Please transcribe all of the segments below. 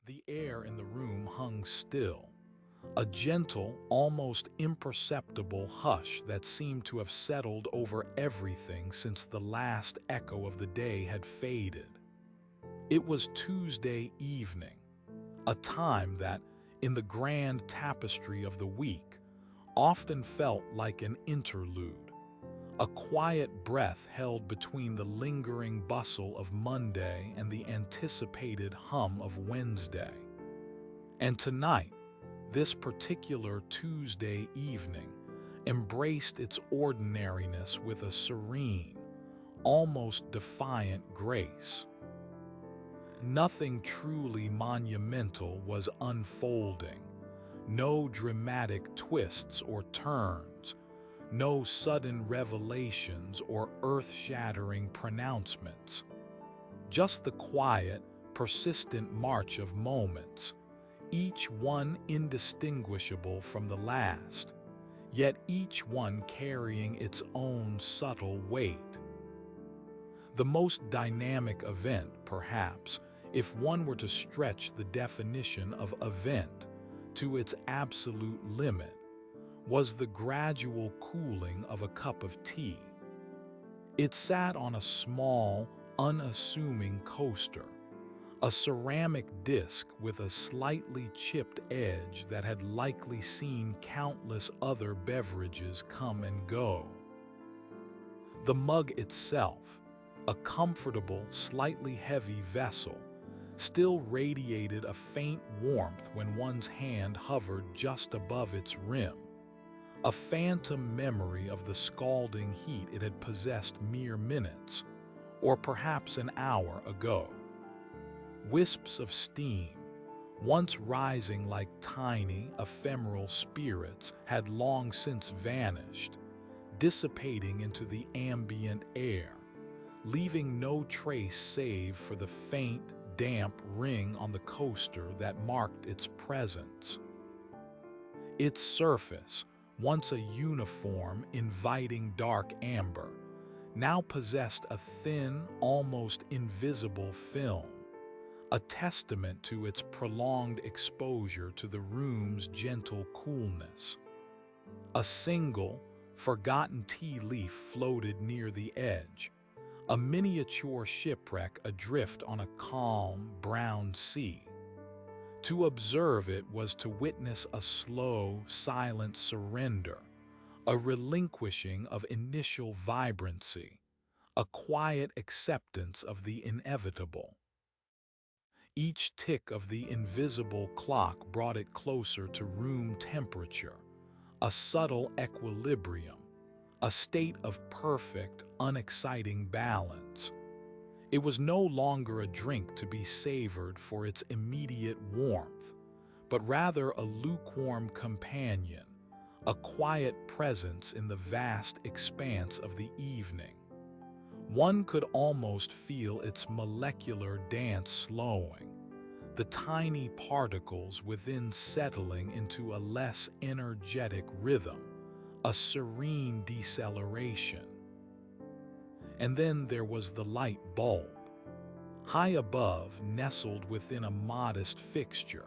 The air in the room hung still, a gentle, almost imperceptible hush that seemed to have settled over everything since the last echo of the day had faded. It was Tuesday evening, a time that, in the grand tapestry of the week, often felt like an interlude, a quiet breath held between the lingering bustle of Monday and the anticipated hum of Wednesday. And tonight, this particular Tuesday evening embraced its ordinariness with a serene, almost defiant grace. Nothing truly monumental was unfolding, no dramatic twists or turns, no sudden revelations or earth-shattering pronouncements. Just the quiet, persistent march of moments, each one indistinguishable from the last, yet each one carrying its own subtle weight. The most dynamic event, perhaps, if one were to stretch the definition of event to its absolute limit, was the gradual cooling of a cup of tea. It sat on a small, unassuming coaster, a ceramic disc with a slightly chipped edge that had likely seen countless other beverages come and go. The mug itself, a comfortable, slightly heavy vessel, still radiated a faint warmth when one's hand hovered just above its rim, a phantom memory of the scalding heat it had possessed mere minutes, or perhaps an hour ago. Wisps of steam, once rising like tiny, ephemeral spirits, had long since vanished, dissipating into the ambient air, leaving no trace save for the faint, damp ring on the coaster that marked its presence. Its surface, once a uniform, inviting dark amber, now possessed a thin, almost invisible film, a testament to its prolonged exposure to the room's gentle coolness. A single, forgotten tea leaf floated near the edge, a miniature shipwreck adrift on a calm, brown sea. To observe it was to witness a slow, silent surrender, a relinquishing of initial vibrancy, a quiet acceptance of the inevitable. Each tick of the invisible clock brought it closer to room temperature, a subtle equilibrium, a state of perfect, unexciting balance. It was no longer a drink to be savored for its immediate warmth, but rather a lukewarm companion, a quiet presence in the vast expanse of the evening. One could almost feel its molecular dance slowing, the tiny particles within settling into a less energetic rhythm, a serene deceleration. And then there was the light bulb. High above, nestled within a modest fixture,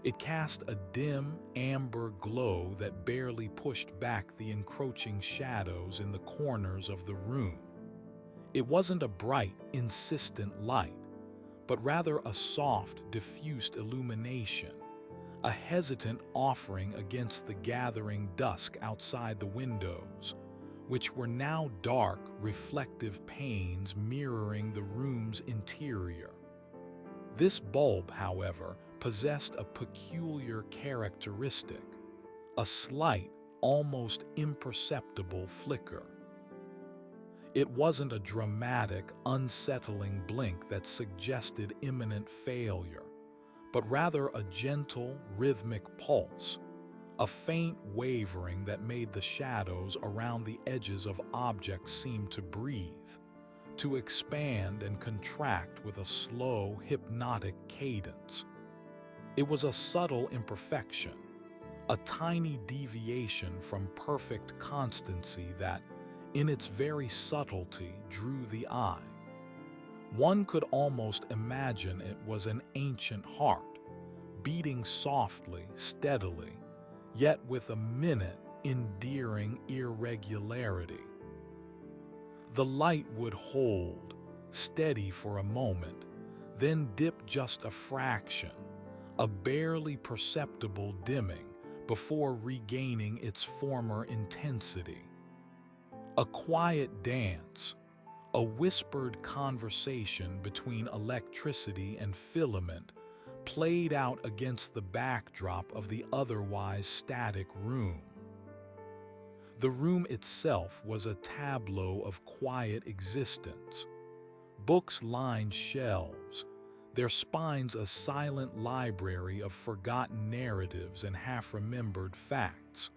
it cast a dim, amber glow that barely pushed back the encroaching shadows in the corners of the room. It wasn't a bright, insistent light, but rather a soft, diffused illumination, a hesitant offering against the gathering dusk outside the windows, which were now dark, reflective panes mirroring the room's interior. This bulb, however, possessed a peculiar characteristic, a slight, almost imperceptible flicker. It wasn't a dramatic, unsettling blink that suggested imminent failure, but rather a gentle, rhythmic pulse, a faint wavering that made the shadows around the edges of objects seem to breathe, to expand and contract with a slow, hypnotic cadence. It was a subtle imperfection, a tiny deviation from perfect constancy that, in its very subtlety, drew the eye. One could almost imagine it was an ancient heart, beating softly, steadily, yet with a minute endearing irregularity. The light would hold, steady for a moment, then dip just a fraction, a barely perceptible dimming, before regaining its former intensity. A quiet dance, a whispered conversation between electricity and filament, played out against the backdrop of the otherwise static room. The room itself was a tableau of quiet existence. Books lined shelves, their spines a silent library of forgotten narratives and half-remembered facts.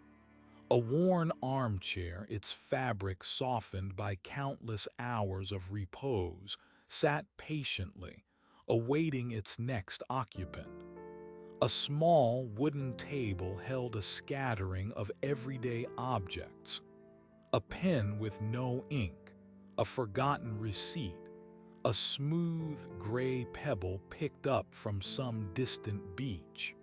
A worn armchair, its fabric softened by countless hours of repose, sat patiently, awaiting its next occupant. A small wooden table held a scattering of everyday objects. A pen with no ink, a forgotten receipt, a smooth gray pebble picked up from some distant beach.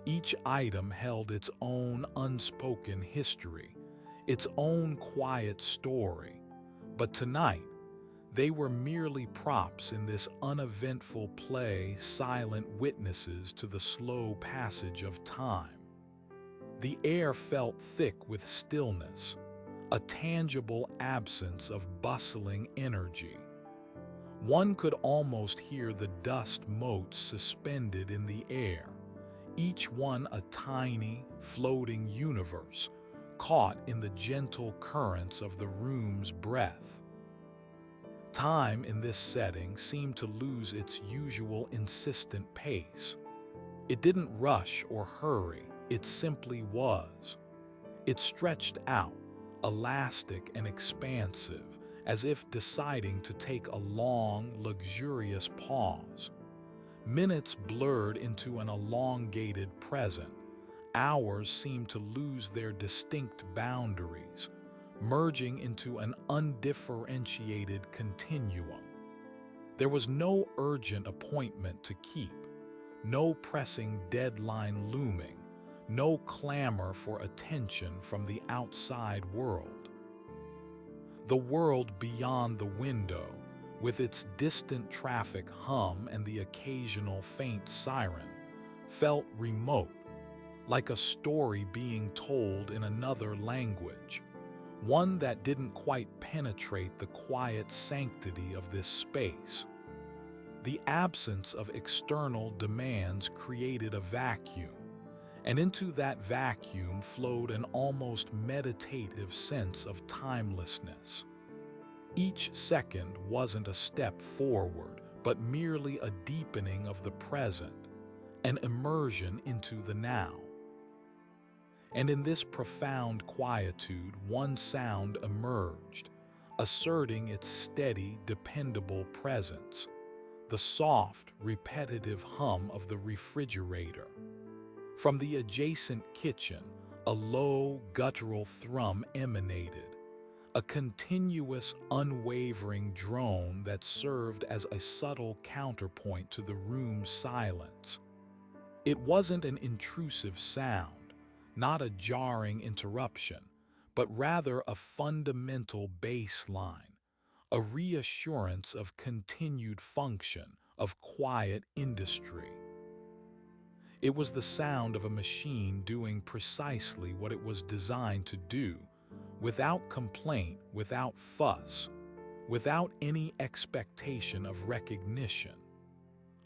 Each item held its own unspoken history, its own quiet story, but tonight, they were merely props in this uneventful play, silent witnesses to the slow passage of time. The air felt thick with stillness, a tangible absence of bustling energy. One could almost hear the dust motes suspended in the air, each one a tiny, floating universe, caught in the gentle currents of the room's breath. Time in this setting seemed to lose its usual insistent pace. It didn't rush or hurry, it simply was. It stretched out, elastic and expansive, as if deciding to take a long, luxurious pause. Minutes blurred into an elongated present. Hours seemed to lose their distinct boundaries, merging into an undifferentiated continuum. There was no urgent appointment to keep, no pressing deadline looming, no clamor for attention from the outside world. The world beyond the window, with its distant traffic hum and the occasional faint siren, felt remote, like a story being told in another language, one that didn't quite penetrate the quiet sanctity of this space. The absence of external demands created a vacuum, and into that vacuum flowed an almost meditative sense of timelessness. Each second wasn't a step forward, but merely a deepening of the present, an immersion into the now. And in this profound quietude, one sound emerged, asserting its steady, dependable presence, the soft, repetitive hum of the refrigerator. From the adjacent kitchen, a low, guttural thrum emanated, a continuous, unwavering drone that served as a subtle counterpoint to the room's silence. It wasn't an intrusive sound, not a jarring interruption, but rather a fundamental baseline, a reassurance of continued function, of quiet industry. It was the sound of a machine doing precisely what it was designed to do, without complaint, without fuss, without any expectation of recognition.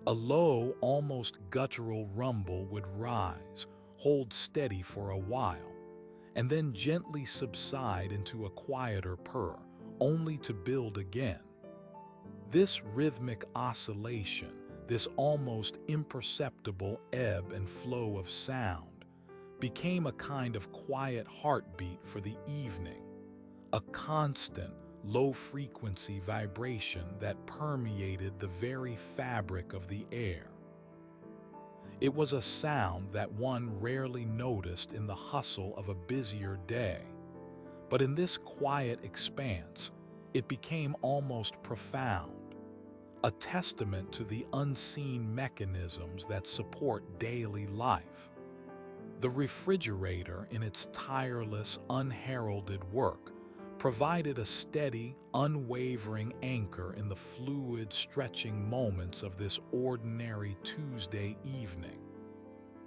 A low, almost guttural rumble would rise, hold steady for a while, and then gently subside into a quieter purr, only to build again. This rhythmic oscillation, this almost imperceptible ebb and flow of sound, became a kind of quiet heartbeat for the evening, a constant, low-frequency vibration that permeated the very fabric of the air. It was a sound that one rarely noticed in the hustle of a busier day, but in this quiet expanse, it became almost profound, a testament to the unseen mechanisms that support daily life. The refrigerator, in its tireless, unheralded work, provided a steady, unwavering anchor in the fluid, stretching moments of this ordinary Tuesday evening.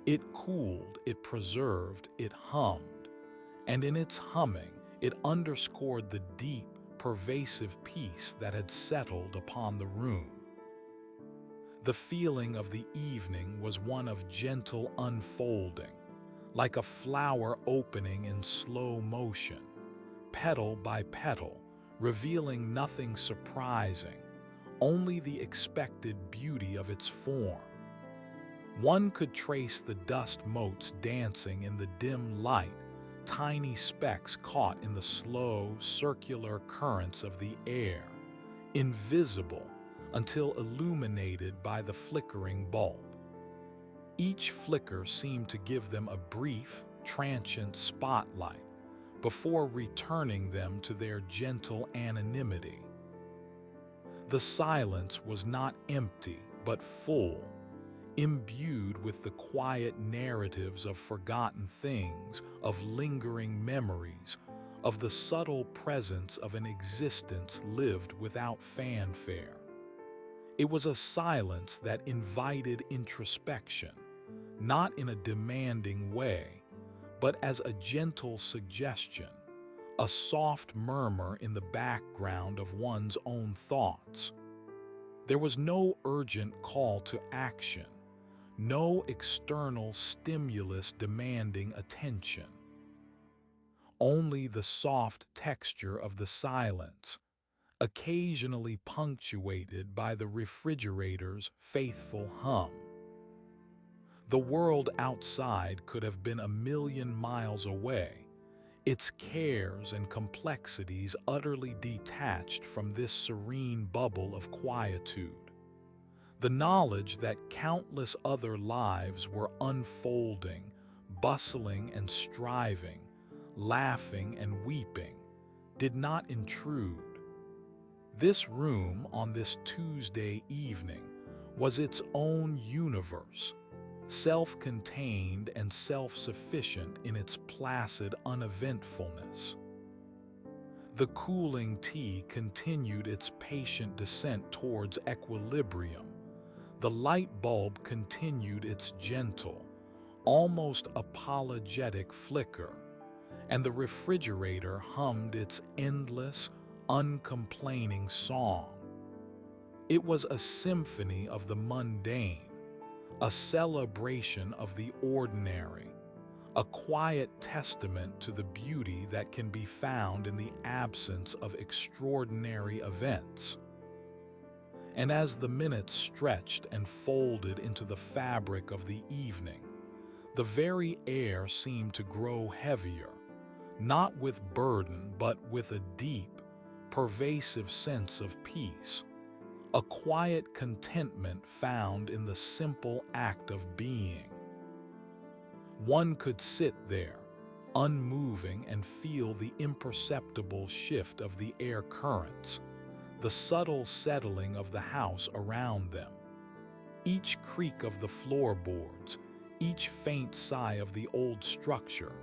It cooled, it preserved, it hummed, and in its humming, it underscored the deep, pervasive peace that had settled upon the room. The feeling of the evening was one of gentle unfolding, like a flower opening in slow motion, petal by petal, revealing nothing surprising, only the expected beauty of its form. One could trace the dust motes dancing in the dim light, tiny specks caught in the slow, circular currents of the air, invisible until illuminated by the flickering bulb. Each flicker seemed to give them a brief, transient spotlight before returning them to their gentle anonymity. The silence was not empty, but full, imbued with the quiet narratives of forgotten things, of lingering memories, of the subtle presence of an existence lived without fanfare. It was a silence that invited introspection, not in a demanding way, but as a gentle suggestion, a soft murmur in the background of one's own thoughts. There was no urgent call to action, no external stimulus demanding attention. Only the soft texture of the silence, occasionally punctuated by the refrigerator's faithful hum. The world outside could have been a million miles away, its cares and complexities utterly detached from this serene bubble of quietude. The knowledge that countless other lives were unfolding, bustling and striving, laughing and weeping, did not intrude. This room on this Tuesday evening was its own universe, self-contained and self-sufficient in its placid uneventfulness. The cooling tea continued its patient descent towards equilibrium. The light bulb continued its gentle, almost apologetic flicker, and the refrigerator hummed its endless, uncomplaining song. It was a symphony of the mundane, a celebration of the ordinary, a quiet testament to the beauty that can be found in the absence of extraordinary events. And as the minutes stretched and folded into the fabric of the evening, the very air seemed to grow heavier, not with burden but with a deep, pervasive sense of peace, a quiet contentment found in the simple act of being. One could sit there, unmoving, and feel the imperceptible shift of the air currents, the subtle settling of the house around them. Each creak of the floorboards, each faint sigh of the old structure,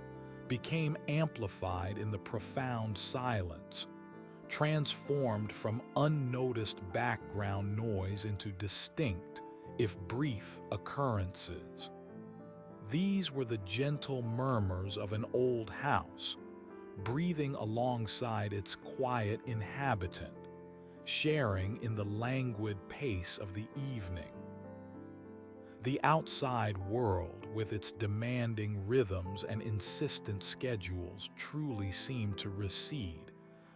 became amplified in the profound silence, transformed from unnoticed background noise into distinct, if brief, occurrences. These were the gentle murmurs of an old house, breathing alongside its quiet inhabitant, sharing in the languid pace of the evening. The outside world, with its demanding rhythms and insistent schedules, truly seemed to recede,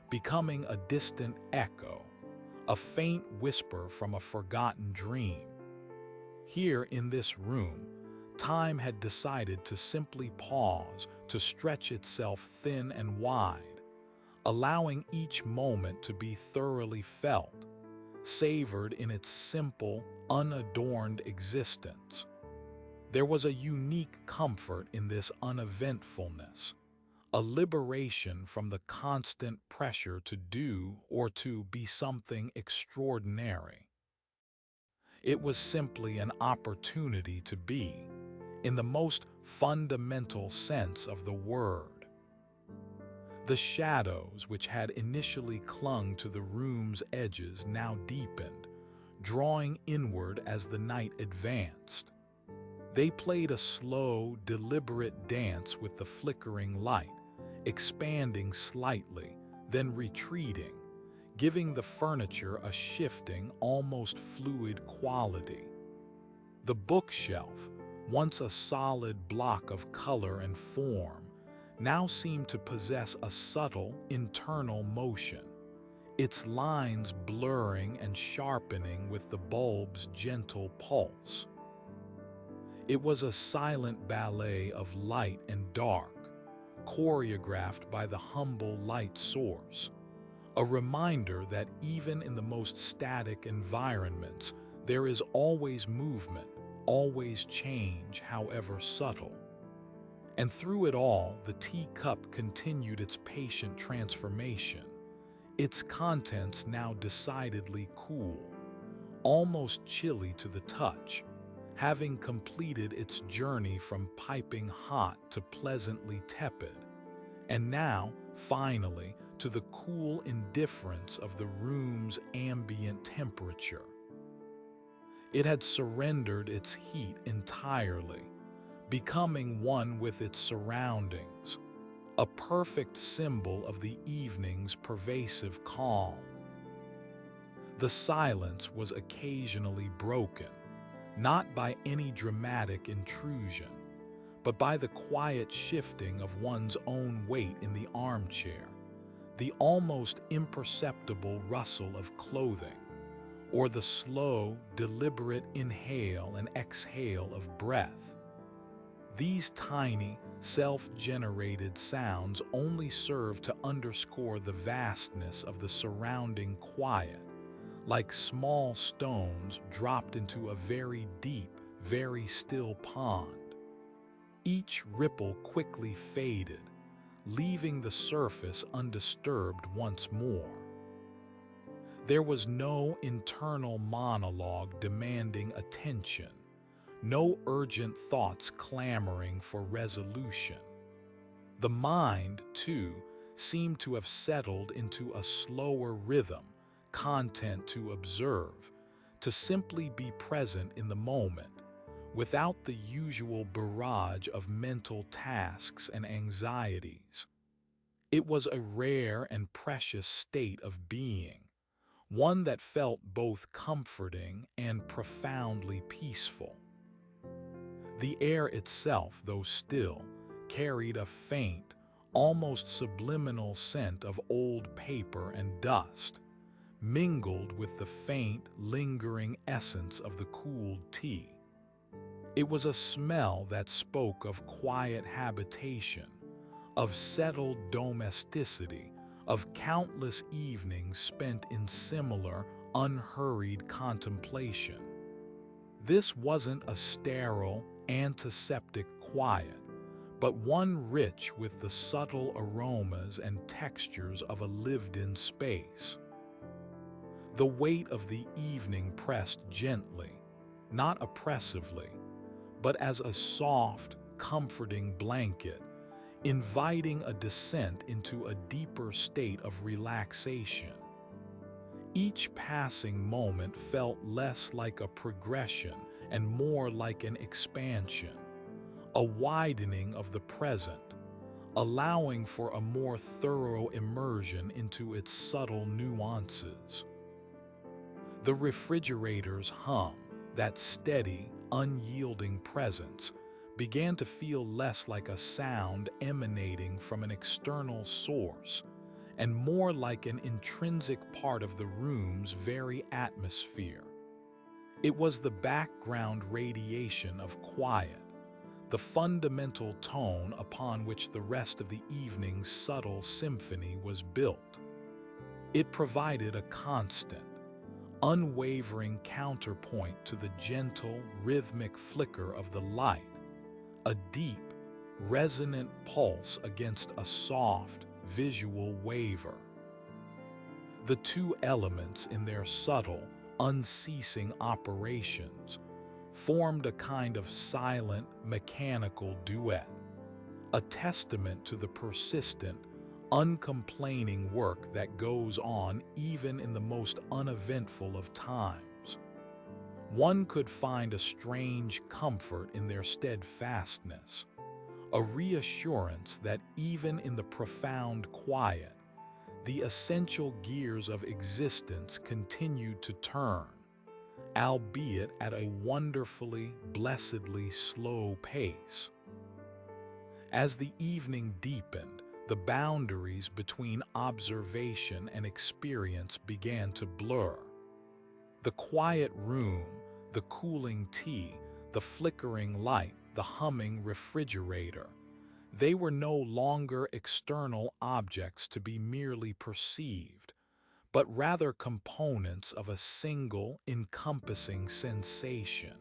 becoming a distant echo, a faint whisper from a forgotten dream. Here in this room, time had decided to simply pause, to stretch itself thin and wide, allowing each moment to be thoroughly felt, savored in its simple, unadorned existence. There was a unique comfort in this uneventfulness, a liberation from the constant pressure to do or to be something extraordinary. It was simply an opportunity to be, in the most fundamental sense of the word. The shadows which had initially clung to the room's edges now deepened, drawing inward as the night advanced. They played a slow, deliberate dance with the flickering light, expanding slightly, then retreating, giving the furniture a shifting, almost fluid quality. The bookshelf, once a solid block of color and form, now seemed to possess a subtle internal motion, its lines blurring and sharpening with the bulb's gentle pulse. It was a silent ballet of light and dark, choreographed by the humble light source, a reminder that even in the most static environments, there is always movement, always change, however subtle. And through it all, the teacup continued its patient transformation, its contents now decidedly cool, almost chilly to the touch, having completed its journey from piping hot to pleasantly tepid, and now, finally, to the cool indifference of the room's ambient temperature. It had surrendered its heat entirely, becoming one with its surroundings, a perfect symbol of the evening's pervasive calm. The silence was occasionally broken, not by any dramatic intrusion, but by the quiet shifting of one's own weight in the armchair, the almost imperceptible rustle of clothing, or the slow, deliberate inhale and exhale of breath. These tiny, self-generated sounds only serve to underscore the vastness of the surrounding quiet, like small stones dropped into a very deep, very still pond. Each ripple quickly faded, leaving the surface undisturbed once more. There was no internal monologue demanding attention, no urgent thoughts clamoring for resolution. The mind, too, seemed to have settled into a slower rhythm, content to observe, to simply be present in the moment, without the usual barrage of mental tasks and anxieties. It was a rare and precious state of being, one that felt both comforting and profoundly peaceful. The air itself, though still, carried a faint, almost subliminal scent of old paper and dust, mingled with the faint, lingering essence of the cooled tea. It was a smell that spoke of quiet habitation, of settled domesticity, of countless evenings spent in similar, unhurried contemplation. This wasn't a sterile, antiseptic quiet, but one rich with the subtle aromas and textures of a lived-in space. The weight of the evening pressed gently, not oppressively, but as a soft, comforting blanket, inviting a descent into a deeper state of relaxation. Each passing moment felt less like a progression and more like an expansion, a widening of the present, allowing for a more thorough immersion into its subtle nuances. The refrigerator's hum, that steady, unyielding presence, began to feel less like a sound emanating from an external source and more like an intrinsic part of the room's very atmosphere. It was the background radiation of quiet, the fundamental tone upon which the rest of the evening's subtle symphony was built. It provided a constant, unwavering counterpoint to the gentle, rhythmic flicker of the light, a deep, resonant pulse against a soft, visual waver. The two elements, in their subtle, unceasing operations, formed a kind of silent, mechanical duet, a testament to the persistent, uncomplaining work that goes on even in the most uneventful of times. One could find a strange comfort in their steadfastness, a reassurance that even in the profound quiet, the essential gears of existence continued to turn, albeit at a wonderfully, blessedly slow pace. As the evening deepened, the boundaries between observation and experience began to blur. The quiet room, the cooling tea, the flickering light, the humming refrigerator, they were no longer external objects to be merely perceived, but rather components of a single, encompassing sensation.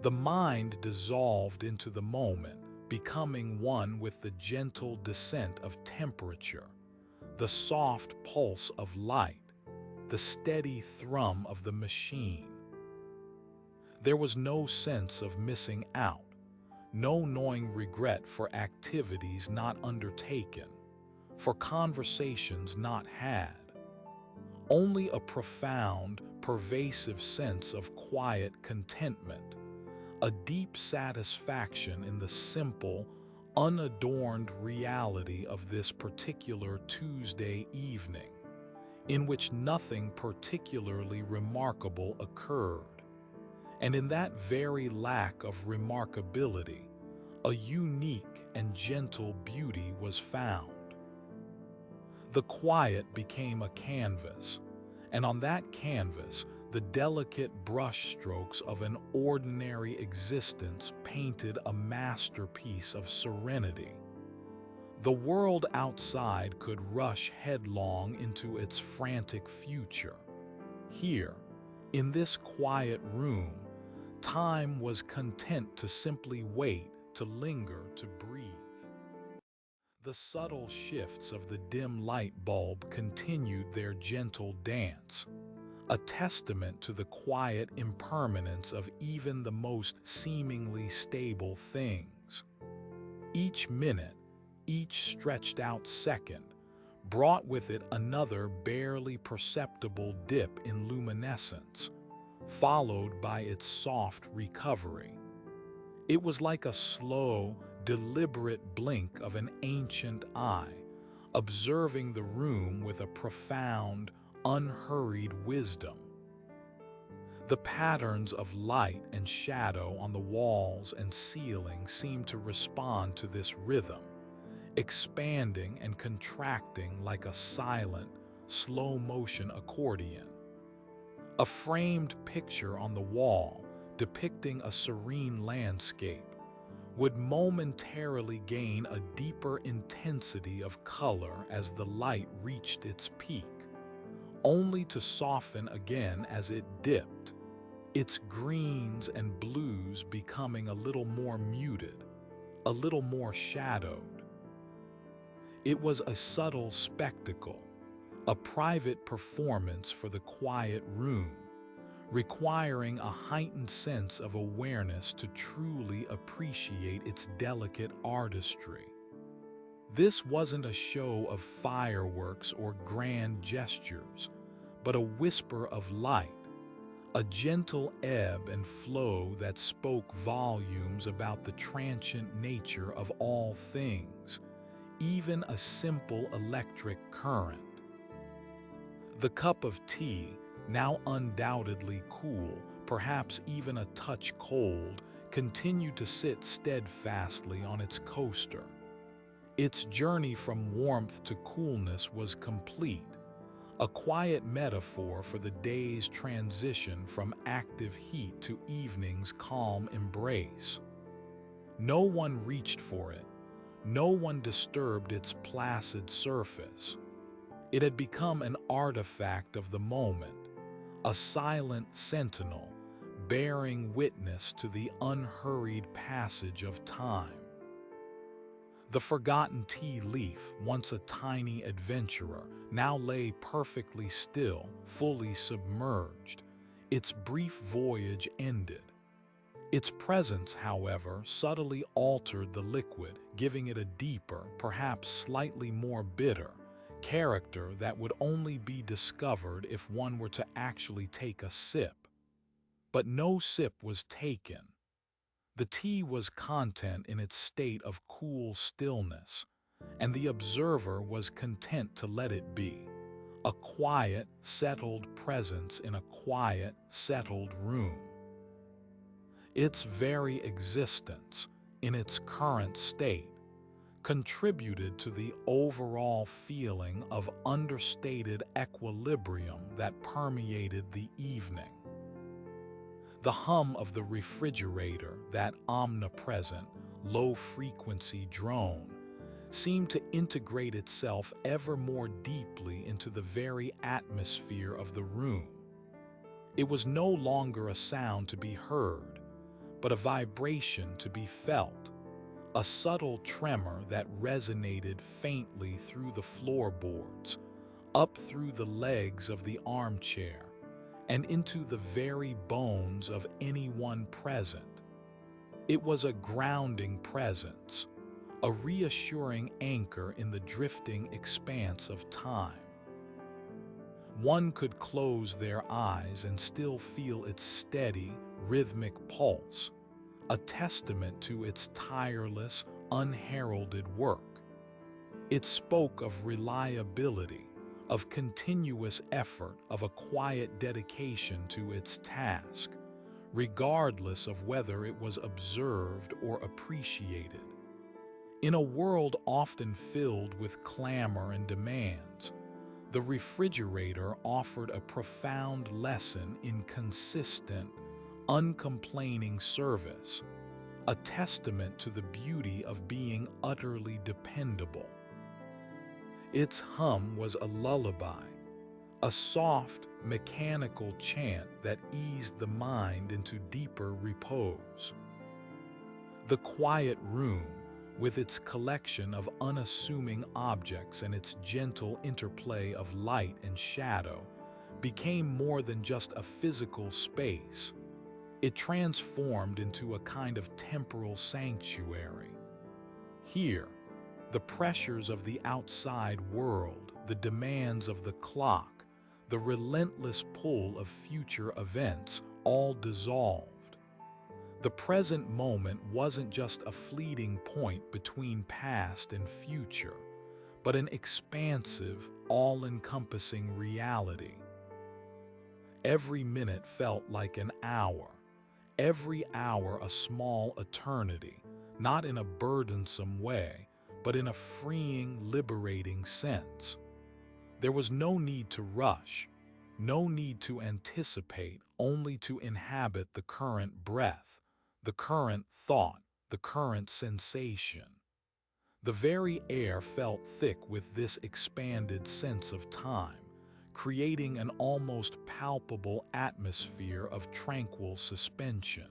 The mind dissolved into the moment, becoming one with the gentle descent of temperature, the soft pulse of light, the steady thrum of the machine. There was no sense of missing out, no gnawing regret for activities not undertaken, for conversations not had. Only a profound, pervasive sense of quiet contentment, a deep satisfaction in the simple, unadorned reality of this particular Tuesday evening, in which nothing particularly remarkable occurred. And in that very lack of remarkability, a unique and gentle beauty was found. The quiet became a canvas, and on that canvas, the delicate brushstrokes of an ordinary existence painted a masterpiece of serenity. The world outside could rush headlong into its frantic future. Here, in this quiet room, time was content to simply wait, to linger, to breathe. The subtle shifts of the dim light bulb continued their gentle dance, a testament to the quiet impermanence of even the most seemingly stable things. Each minute, each stretched out second, brought with it another barely perceptible dip in luminescence, followed by its soft recovery. It was like a slow, deliberate blink of an ancient eye, observing the room with a profound, unhurried wisdom. The patterns of light and shadow on the walls and ceiling seemed to respond to this rhythm, expanding and contracting like a silent, slow-motion accordion. A framed picture on the wall, depicting a serene landscape, would momentarily gain a deeper intensity of color as the light reached its peak, only to soften again as it dipped, its greens and blues becoming a little more muted, a little more shadowed. It was a subtle spectacle, a private performance for the quiet room, requiring a heightened sense of awareness to truly appreciate its delicate artistry. This wasn't a show of fireworks or grand gestures, but a whisper of light, a gentle ebb and flow that spoke volumes about the transient nature of all things, even a simple electric current. The cup of tea, now undoubtedly cool, perhaps even a touch cold, continued to sit steadfastly on its coaster. Its journey from warmth to coolness was complete, a quiet metaphor for the day's transition from active heat to evening's calm embrace. No one reached for it, no one disturbed its placid surface. It had become an artifact of the moment, a silent sentinel, bearing witness to the unhurried passage of time. The forgotten tea leaf, once a tiny adventurer, now lay perfectly still, fully submerged, its brief voyage ended. Its presence, however, subtly altered the liquid, giving it a deeper, perhaps slightly more bitter, character that would only be discovered if one were to actually take a sip. But no sip was taken. The tea was content in its state of cool stillness, and the observer was content to let it be, a quiet, settled presence in a quiet, settled room. Its very existence, in its current state, contributed to the overall feeling of understated equilibrium that permeated the evening. The hum of the refrigerator, that omnipresent, low-frequency drone, seemed to integrate itself ever more deeply into the very atmosphere of the room. It was no longer a sound to be heard, but a vibration to be felt, a subtle tremor that resonated faintly through the floorboards, up through the legs of the armchair, and into the very bones of anyone present. It was a grounding presence, a reassuring anchor in the drifting expanse of time. One could close their eyes and still feel its steady, rhythmic pulse, a testament to its tireless, unheralded work. It spoke of reliability, of continuous effort, of a quiet dedication to its task, regardless of whether it was observed or appreciated. In a world often filled with clamor and demands, the refrigerator offered a profound lesson in consistent, uncomplaining service, a testament to the beauty of being utterly dependable. Its hum was a lullaby, a soft, mechanical chant that eased the mind into deeper repose. The quiet room, with its collection of unassuming objects and its gentle interplay of light and shadow, became more than just a physical space. It transformed into a kind of temporal sanctuary. Here, the pressures of the outside world, the demands of the clock, the relentless pull of future events all dissolved. The present moment wasn't just a fleeting point between past and future, but an expansive, all-encompassing reality. Every minute felt like an hour, every hour a small eternity, not in a burdensome way, but in a freeing, liberating sense. There was no need to rush, no need to anticipate, only to inhabit the current breath, the current thought, the current sensation. The very air felt thick with this expanded sense of time, creating an almost palpable atmosphere of tranquil suspension.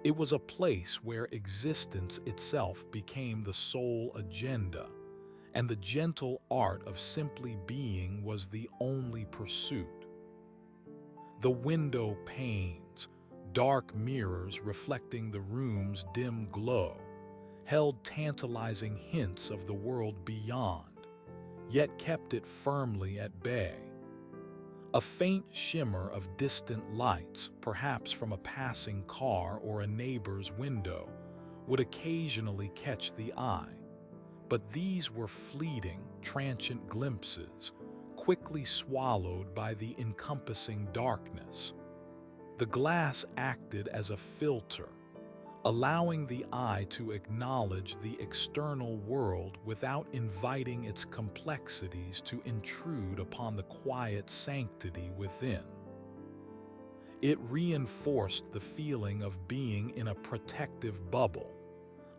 It was a place where existence itself became the sole agenda, and the gentle art of simply being was the only pursuit. The window panes, dark mirrors reflecting the room's dim glow, held tantalizing hints of the world beyond, yet kept it firmly at bay. A faint shimmer of distant lights, perhaps from a passing car or a neighbor's window, would occasionally catch the eye, but these were fleeting, transient glimpses, quickly swallowed by the encompassing darkness. The glass acted as a filter, allowing the eye to acknowledge the external world without inviting its complexities to intrude upon the quiet sanctity within. It reinforced the feeling of being in a protective bubble,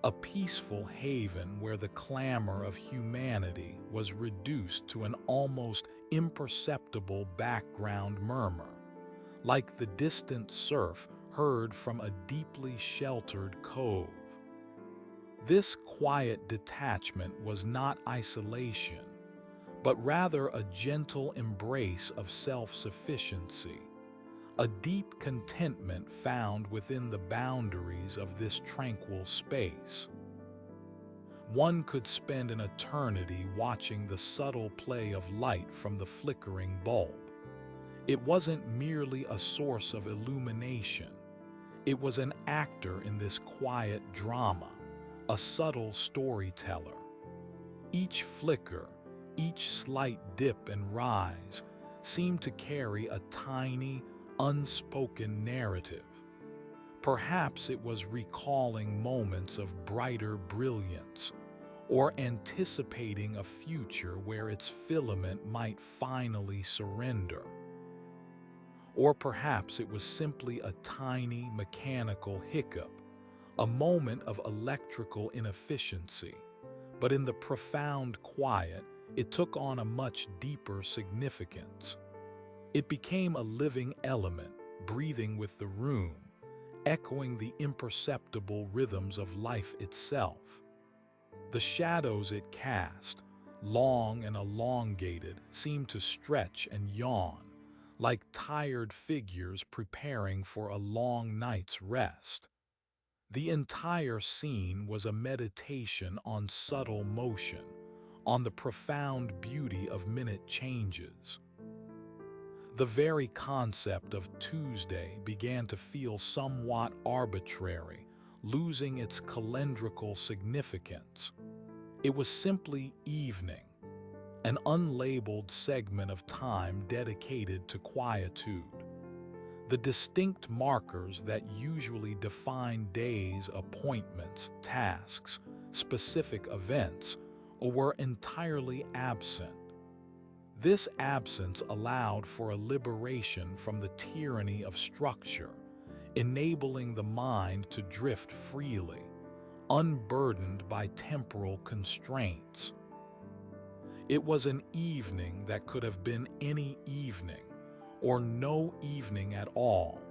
a peaceful haven where the clamor of humanity was reduced to an almost imperceptible background murmur, like the distant surf heard from a deeply sheltered cove. This quiet detachment was not isolation, but rather a gentle embrace of self-sufficiency, a deep contentment found within the boundaries of this tranquil space. One could spend an eternity watching the subtle play of light from the flickering bulb. It wasn't merely a source of illumination. It was an actor in this quiet drama, a subtle storyteller. Each flicker, each slight dip and rise seemed to carry a tiny, unspoken narrative. Perhaps it was recalling moments of brighter brilliance, or anticipating a future where its filament might finally surrender. Or perhaps it was simply a tiny mechanical hiccup, a moment of electrical inefficiency. But in the profound quiet, it took on a much deeper significance. It became a living element, breathing with the room, echoing the imperceptible rhythms of life itself. The shadows it cast, long and elongated, seemed to stretch and yawn, like tired figures preparing for a long night's rest. The entire scene was a meditation on subtle motion, on the profound beauty of minute changes. The very concept of Tuesday began to feel somewhat arbitrary, losing its calendrical significance. It was simply evening, an unlabeled segment of time dedicated to quietude. The distinct markers that usually define days, appointments, tasks, specific events, were entirely absent. This absence allowed for a liberation from the tyranny of structure, enabling the mind to drift freely, unburdened by temporal constraints. It was an evening that could have been any evening, or no evening at all,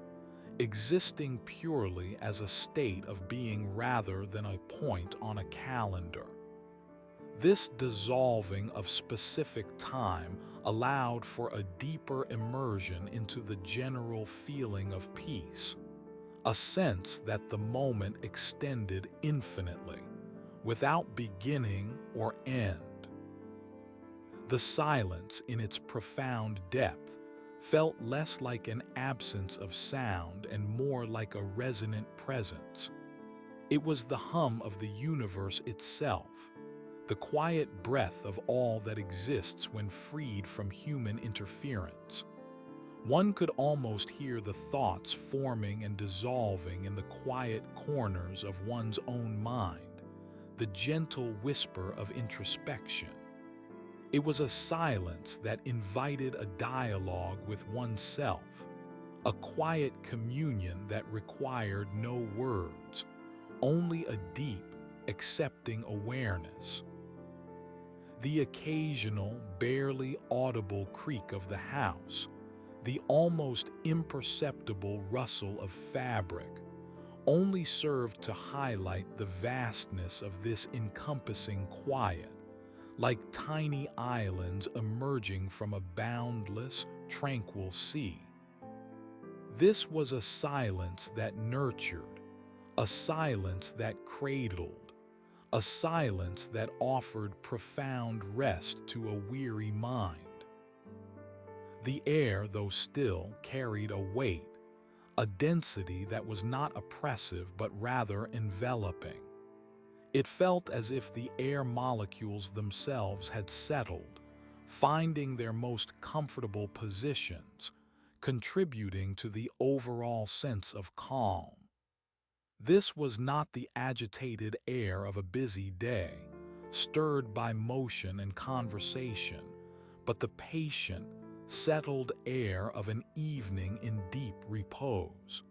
existing purely as a state of being rather than a point on a calendar. This dissolving of specific time allowed for a deeper immersion into the general feeling of peace, a sense that the moment extended infinitely, without beginning or end. The silence, in its profound depth, felt less like an absence of sound and more like a resonant presence. It was the hum of the universe itself, the quiet breath of all that exists when freed from human interference. One could almost hear the thoughts forming and dissolving in the quiet corners of one's own mind, the gentle whisper of introspection. It was a silence that invited a dialogue with oneself, a quiet communion that required no words, only a deep, accepting awareness. The occasional, barely audible creak of the house, the almost imperceptible rustle of fabric, only served to highlight the vastness of this encompassing quiet, like tiny islands emerging from a boundless, tranquil sea. This was a silence that nurtured, a silence that cradled, a silence that offered profound rest to a weary mind. The air, though still, carried a weight, a density that was not oppressive but rather enveloping. It felt as if the air molecules themselves had settled, finding their most comfortable positions, contributing to the overall sense of calm. This was not the agitated air of a busy day, stirred by motion and conversation, but the patient, settled air of an evening in deep repose.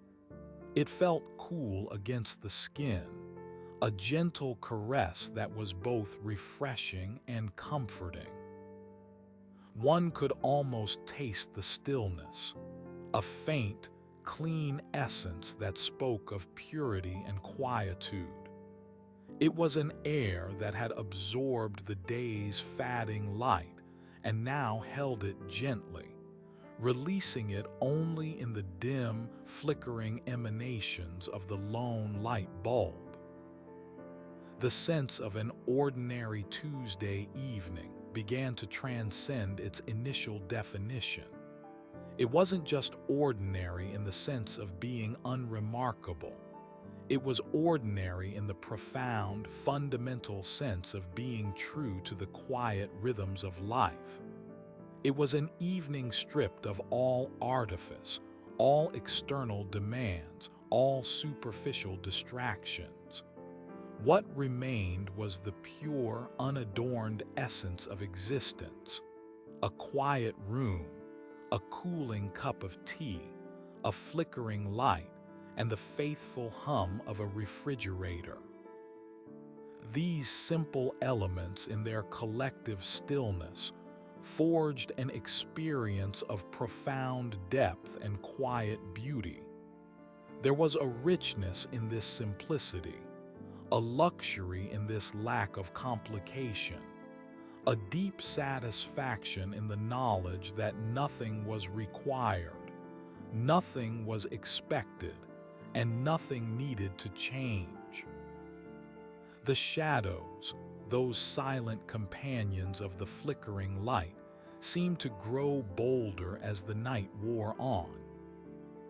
It felt cool against the skin, a gentle caress that was both refreshing and comforting. One could almost taste the stillness, a faint, clean essence that spoke of purity and quietude. It was an air that had absorbed the day's fading light and now held it gently, releasing it only in the dim, flickering emanations of the lone light bulb. The sense of an ordinary Tuesday evening began to transcend its initial definition. It wasn't just ordinary in the sense of being unremarkable. It was ordinary in the profound, fundamental sense of being true to the quiet rhythms of life. It was an evening stripped of all artifice, all external demands, all superficial distractions. What remained was the pure, unadorned essence of existence: a quiet room, a cooling cup of tea, a flickering light, and the faithful hum of a refrigerator. These simple elements, in their collective stillness, forged an experience of profound depth and quiet beauty. There was a richness in this simplicity, a luxury in this lack of complication, a deep satisfaction in the knowledge that nothing was required, nothing was expected, and nothing needed to change. The shadows, those silent companions of the flickering light, seemed to grow bolder as the night wore on.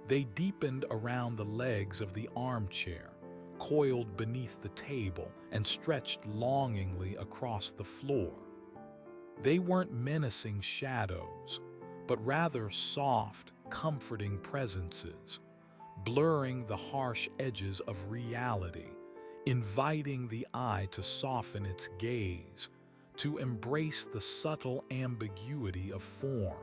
They deepened around the legs of the armchair, coiled beneath the table, and stretched longingly across the floor. They weren't menacing shadows, but rather soft, comforting presences, blurring the harsh edges of reality, inviting the eye to soften its gaze, to embrace the subtle ambiguity of form.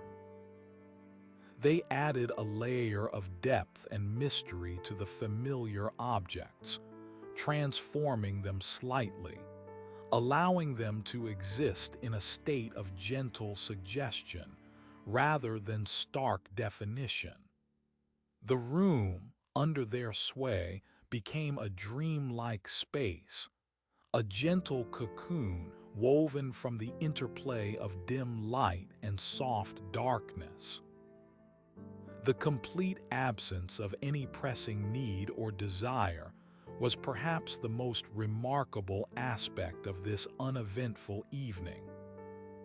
They added a layer of depth and mystery to the familiar objects, transforming them slightly, allowing them to exist in a state of gentle suggestion rather than stark definition. The room, under their sway, became a dreamlike space, a gentle cocoon woven from the interplay of dim light and soft darkness. The complete absence of any pressing need or desire was perhaps the most remarkable aspect of this uneventful evening.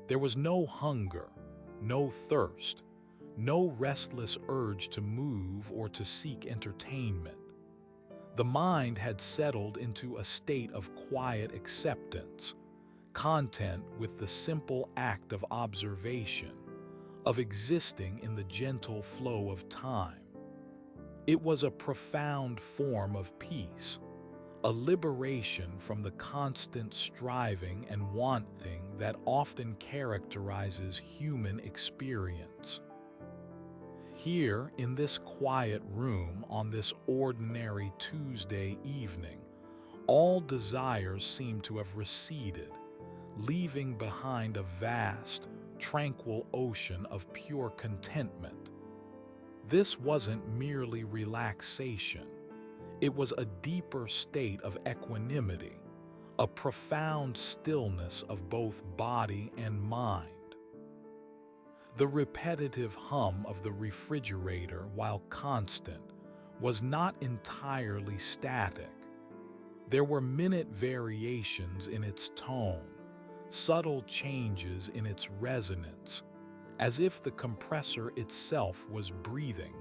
There was no hunger, no thirst, no restless urge to move or to seek entertainment. The mind had settled into a state of quiet acceptance, content with the simple act of observation, of existing in the gentle flow of time. It was a profound form of peace, a liberation from the constant striving and wanting that often characterizes human experience. Here, in this quiet room on this ordinary Tuesday evening, all desires seemed to have receded, leaving behind a vast, tranquil ocean of pure contentment. This wasn't merely relaxation. It was a deeper state of equanimity, a profound stillness of both body and mind. The repetitive hum of the refrigerator, while constant, was not entirely static. There were minute variations in its tone, subtle changes in its resonance, as if the compressor itself was breathing,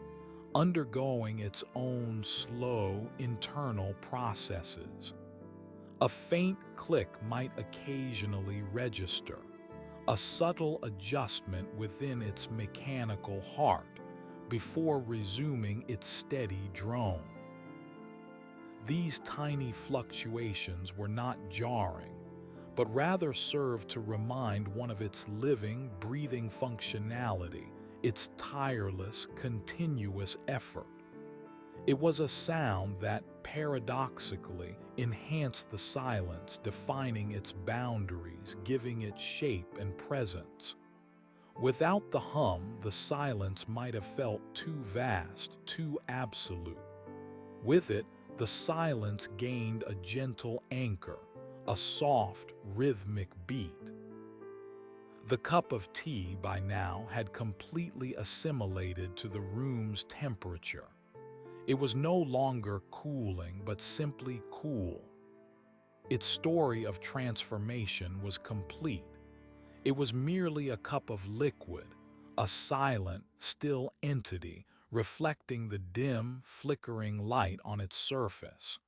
undergoing its own slow, internal processes. A faint click might occasionally register, a subtle adjustment within its mechanical heart before resuming its steady drone. These tiny fluctuations were not jarring, but rather served to remind one of its living, breathing functionality, its tireless, continuous effort. It was a sound that, paradoxically, enhanced the silence, defining its boundaries, giving it shape and presence. Without the hum, the silence might have felt too vast, too absolute. With it, the silence gained a gentle anchor, a soft, rhythmic beat. The cup of tea by now had completely assimilated to the room's temperature. It was no longer cooling, but simply cool. Its story of transformation was complete. It was merely a cup of liquid, a silent, still entity reflecting the dim, flickering light on its surface.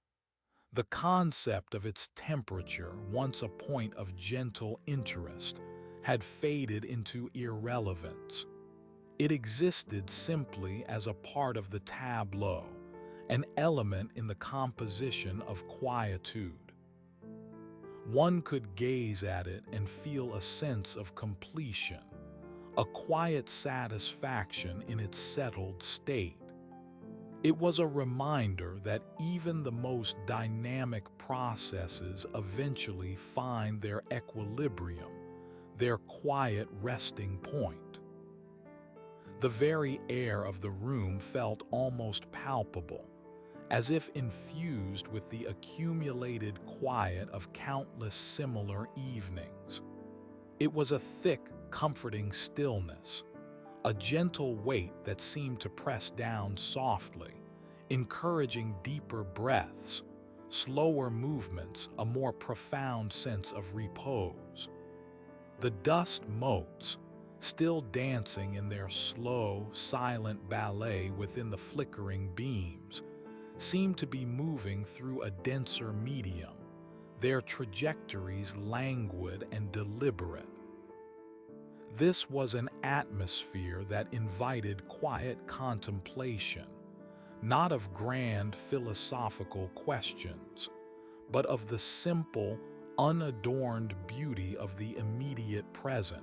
The concept of its temperature, once a point of gentle interest, had faded into irrelevance. It existed simply as a part of the tableau, an element in the composition of quietude. One could gaze at it and feel a sense of completion, a quiet satisfaction in its settled state. It was a reminder that even the most dynamic processes eventually find their equilibrium, their quiet resting point. The very air of the room felt almost palpable, as if infused with the accumulated quiet of countless similar evenings. It was a thick, comforting stillness, a gentle weight that seemed to press down softly, encouraging deeper breaths, slower movements, a more profound sense of repose. The dust motes, still dancing in their slow, silent ballet within the flickering beams, seemed to be moving through a denser medium, their trajectories languid and deliberate. This was an atmosphere that invited quiet contemplation, not of grand philosophical questions, but of the simple, unadorned beauty of the immediate present.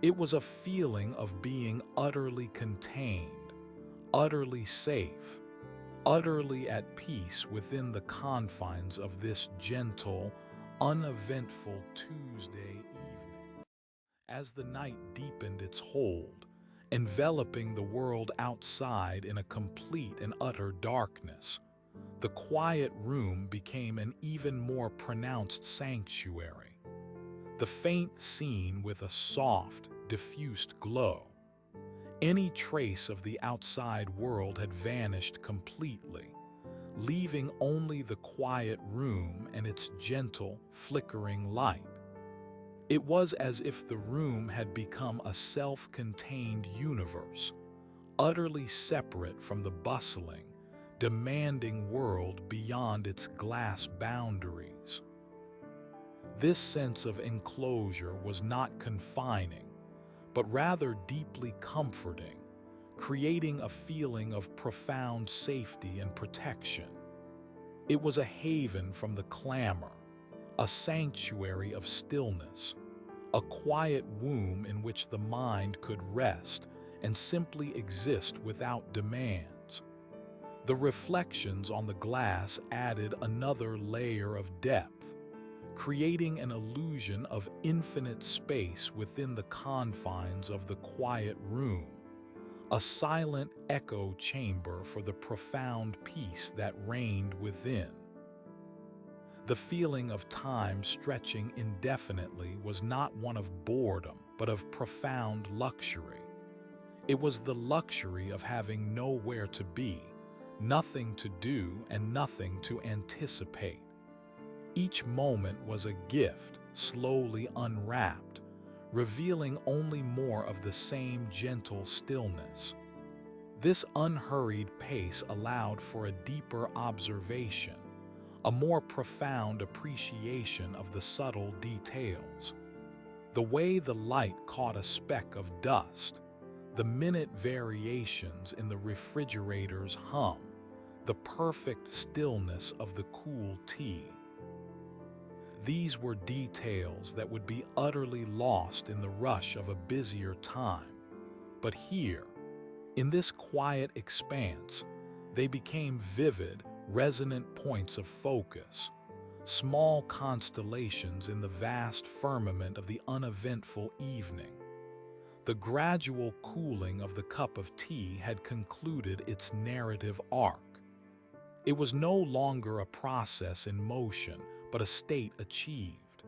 It was a feeling of being utterly contained, utterly safe, utterly at peace within the confines of this gentle, uneventful Tuesday evening. As the night deepened its hold, enveloping the world outside in a complete and utter darkness, the quiet room became an even more pronounced sanctuary. The faint scene with a soft, diffused glow. Any trace of the outside world had vanished completely, leaving only the quiet room and its gentle, flickering light. It was as if the room had become a self-contained universe, utterly separate from the bustling, demanding world beyond its glass boundaries. This sense of enclosure was not confining, but rather deeply comforting, creating a feeling of profound safety and protection. It was a haven from the clamor, a sanctuary of stillness, a quiet womb in which the mind could rest and simply exist without demands. The reflections on the glass added another layer of depth, creating an illusion of infinite space within the confines of the quiet room, a silent echo chamber for the profound peace that reigned within. The feeling of time stretching indefinitely was not one of boredom, but of profound luxury. It was the luxury of having nowhere to be, nothing to do, and nothing to anticipate. Each moment was a gift, slowly unwrapped, revealing only more of the same gentle stillness. This unhurried pace allowed for a deeper observation, a more profound appreciation of the subtle details. The way the light caught a speck of dust, the minute variations in the refrigerator's hum, the perfect stillness of the cool tea. These were details that would be utterly lost in the rush of a busier time. But here, in this quiet expanse, they became vivid, resonant points of focus, small constellations in the vast firmament of the uneventful evening. The gradual cooling of the cup of tea had concluded its narrative arc. It was no longer a process in motion, but a state achieved.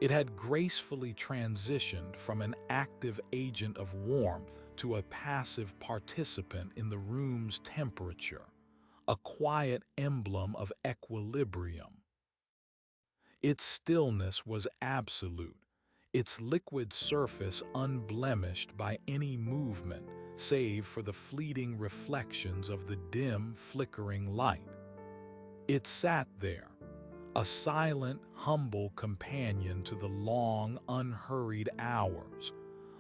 It had gracefully transitioned from an active agent of warmth to a passive participant in the room's temperature, a quiet emblem of equilibrium. Its stillness was absolute, its liquid surface unblemished by any movement save for the fleeting reflections of the dim, flickering light. It sat there, a silent, humble companion to the long, unhurried hours,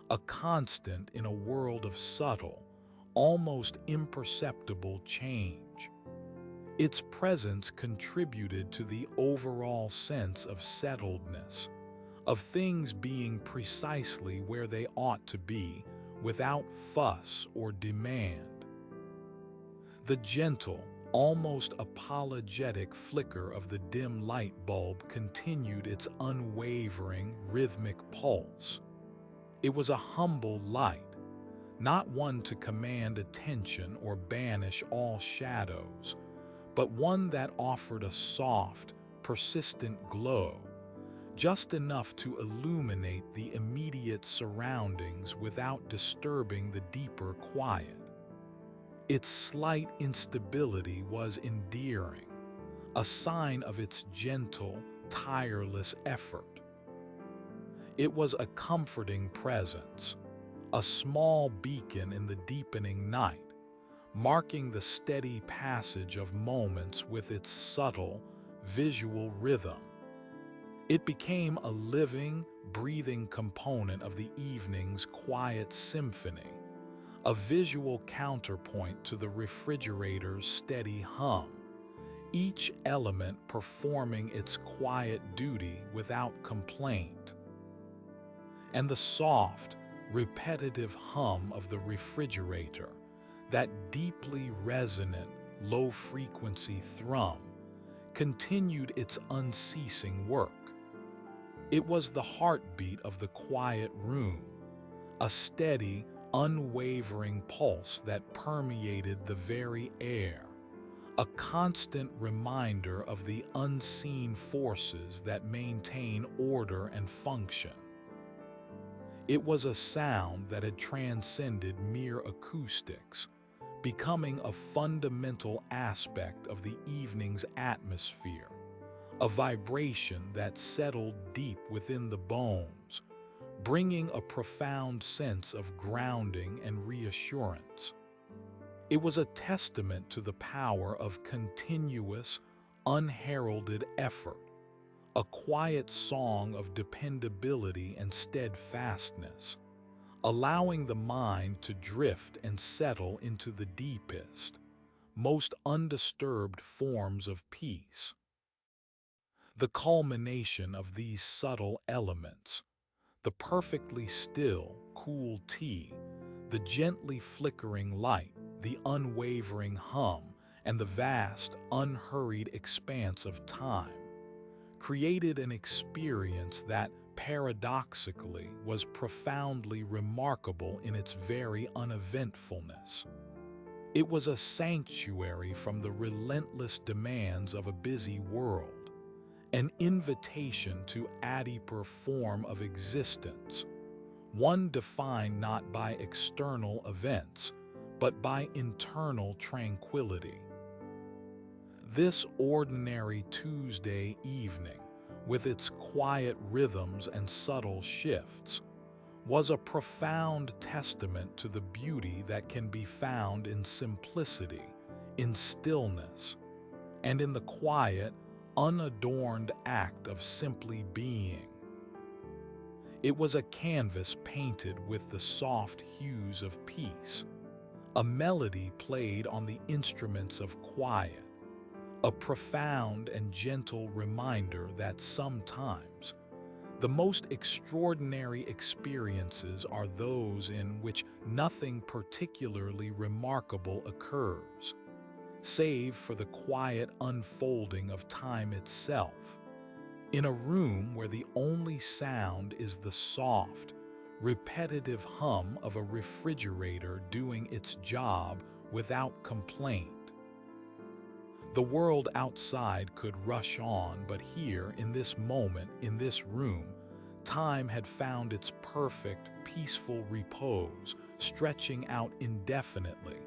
a constant in a world of subtle, almost imperceptible change. Its presence contributed to the overall sense of settledness, of things being precisely where they ought to be, without fuss or demand. The gentle, almost apologetic flicker of the dim light bulb continued its unwavering, rhythmic pulse. It was a humble light, not one to command attention or banish all shadows, but one that offered a soft, persistent glow, just enough to illuminate the immediate surroundings without disturbing the deeper quiet. Its slight instability was endearing, a sign of its gentle, tireless effort. It was a comforting presence, a small beacon in the deepening night, marking the steady passage of moments with its subtle, visual rhythm. It became a living, breathing component of the evening's quiet symphony, a visual counterpoint to the refrigerator's steady hum, each element performing its quiet duty without complaint. And the soft, repetitive hum of the refrigerator, that deeply resonant, low-frequency thrum, continued its unceasing work. It was the heartbeat of the quiet room, a steady, unwavering pulse that permeated the very air, a constant reminder of the unseen forces that maintain order and function. It was a sound that had transcended mere acoustics, becoming a fundamental aspect of the evening's atmosphere, a vibration that settled deep within the bones, bringing a profound sense of grounding and reassurance. It was a testament to the power of continuous, unheralded effort, a quiet song of dependability and steadfastness, allowing the mind to drift and settle into the deepest, most undisturbed forms of peace. The culmination of these subtle elements, the perfectly still, cool tea, the gently flickering light, the unwavering hum, and the vast, unhurried expanse of time, created an experience that, paradoxically, was profoundly remarkable in its very uneventfulness. It was a sanctuary from the relentless demands of a busy world, an invitation to a deeper form of existence, one defined not by external events, but by internal tranquility. This ordinary Tuesday evening, with its quiet rhythms and subtle shifts, was a profound testament to the beauty that can be found in simplicity, in stillness, and in the quiet, unadorned act of simply being. It was a canvas painted with the soft hues of peace, a melody played on the instruments of quiet, a profound and gentle reminder that sometimes the most extraordinary experiences are those in which nothing particularly remarkable occurs, save for the quiet unfolding of time itself, in a room where the only sound is the soft, repetitive hum of a refrigerator doing its job without complaint. The world outside could rush on, but here, in this moment, in this room, Time had found its perfect, peaceful repose, stretching out indefinitely,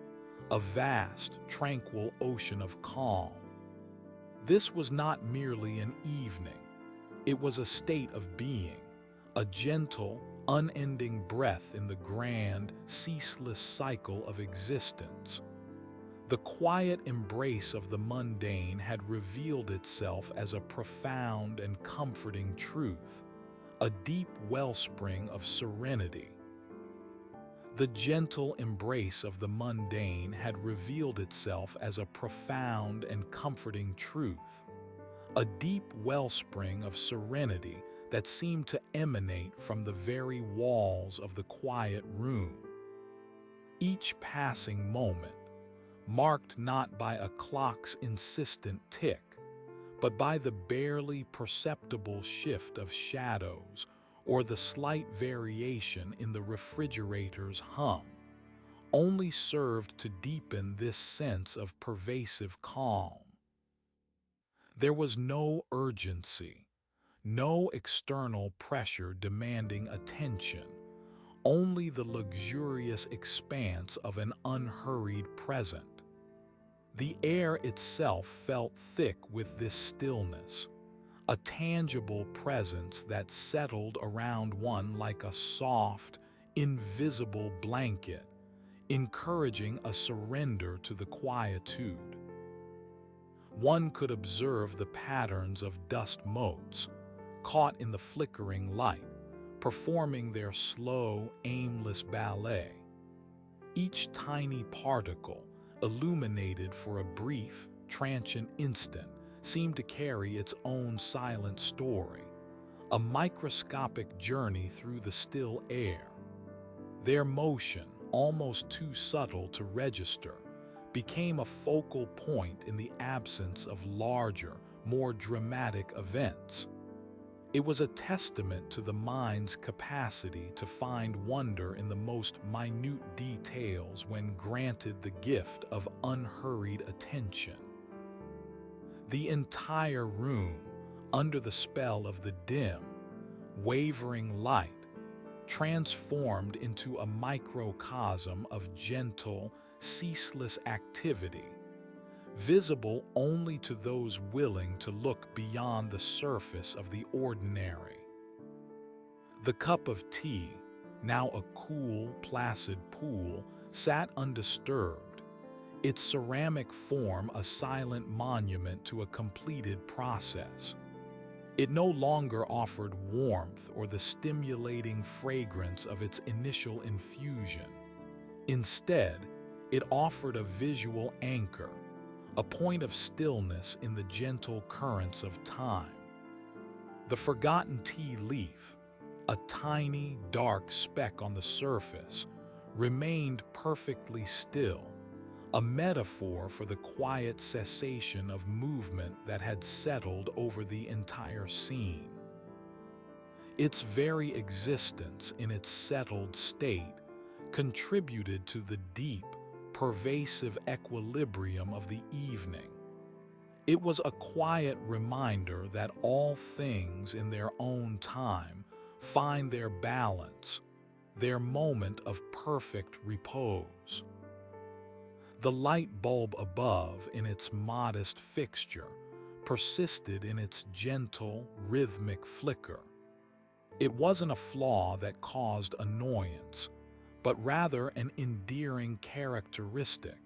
a vast, tranquil ocean of calm. This was not merely an evening, it was a state of being, a gentle, unending breath in the grand, ceaseless cycle of existence. The quiet embrace of the mundane had revealed itself as a profound and comforting truth, a deep wellspring of serenity. The gentle embrace of the mundane had revealed itself as a profound and comforting truth, a deep wellspring of serenity that seemed to emanate from the very walls of the quiet room. Each passing moment, marked not by a clock's insistent tick, but by the barely perceptible shift of shadows or the slight variation in the refrigerator's hum, only served to deepen this sense of pervasive calm. There was no urgency, no external pressure demanding attention, only the luxurious expanse of an unhurried present. The air itself felt thick with this stillness, a tangible presence that settled around one like a soft, invisible blanket, encouraging a surrender to the quietude. One could observe the patterns of dust motes, caught in the flickering light, performing their slow, aimless ballet. Each tiny particle, illuminated for a brief, transient instant, seemed to carry its own silent story, a microscopic journey through the still air. Their motion, almost too subtle to register, became a focal point in the absence of larger, more dramatic events. It was a testament to the mind's capacity to find wonder in the most minute details when granted the gift of unhurried attention. The entire room, under the spell of the dim, wavering light, transformed into a microcosm of gentle, ceaseless activity, visible only to those willing to look beyond the surface of the ordinary. The cup of tea, now a cool, placid pool, sat undisturbed, its ceramic form a silent monument to a completed process. It no longer offered warmth or the stimulating fragrance of its initial infusion. Instead, it offered a visual anchor, a point of stillness in the gentle currents of time. The forgotten tea leaf, a tiny, dark speck on the surface, remained perfectly still, a metaphor for the quiet cessation of movement that had settled over the entire scene. Its very existence in its settled state contributed to the deep, pervasive equilibrium of the evening. It was a quiet reminder that all things in their own time find their balance, their moment of perfect repose. The light bulb above, in its modest fixture, persisted in its gentle, rhythmic flicker. It wasn't a flaw that caused annoyance, but rather an endearing characteristic,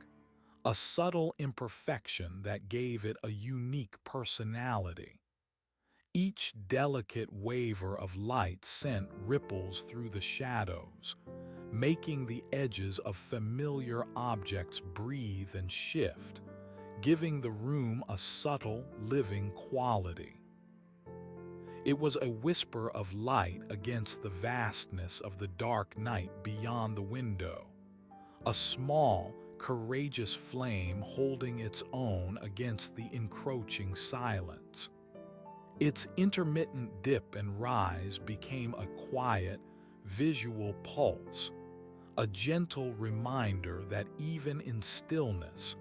a subtle imperfection that gave it a unique personality. Each delicate waver of light sent ripples through the shadows, making the edges of familiar objects breathe and shift, giving the room a subtle, living quality. It was a whisper of light against the vastness of the dark night beyond the window, a small, courageous flame holding its own against the encroaching silence. Its intermittent dip and rise became a quiet, visual pulse, a gentle reminder that even in stillness,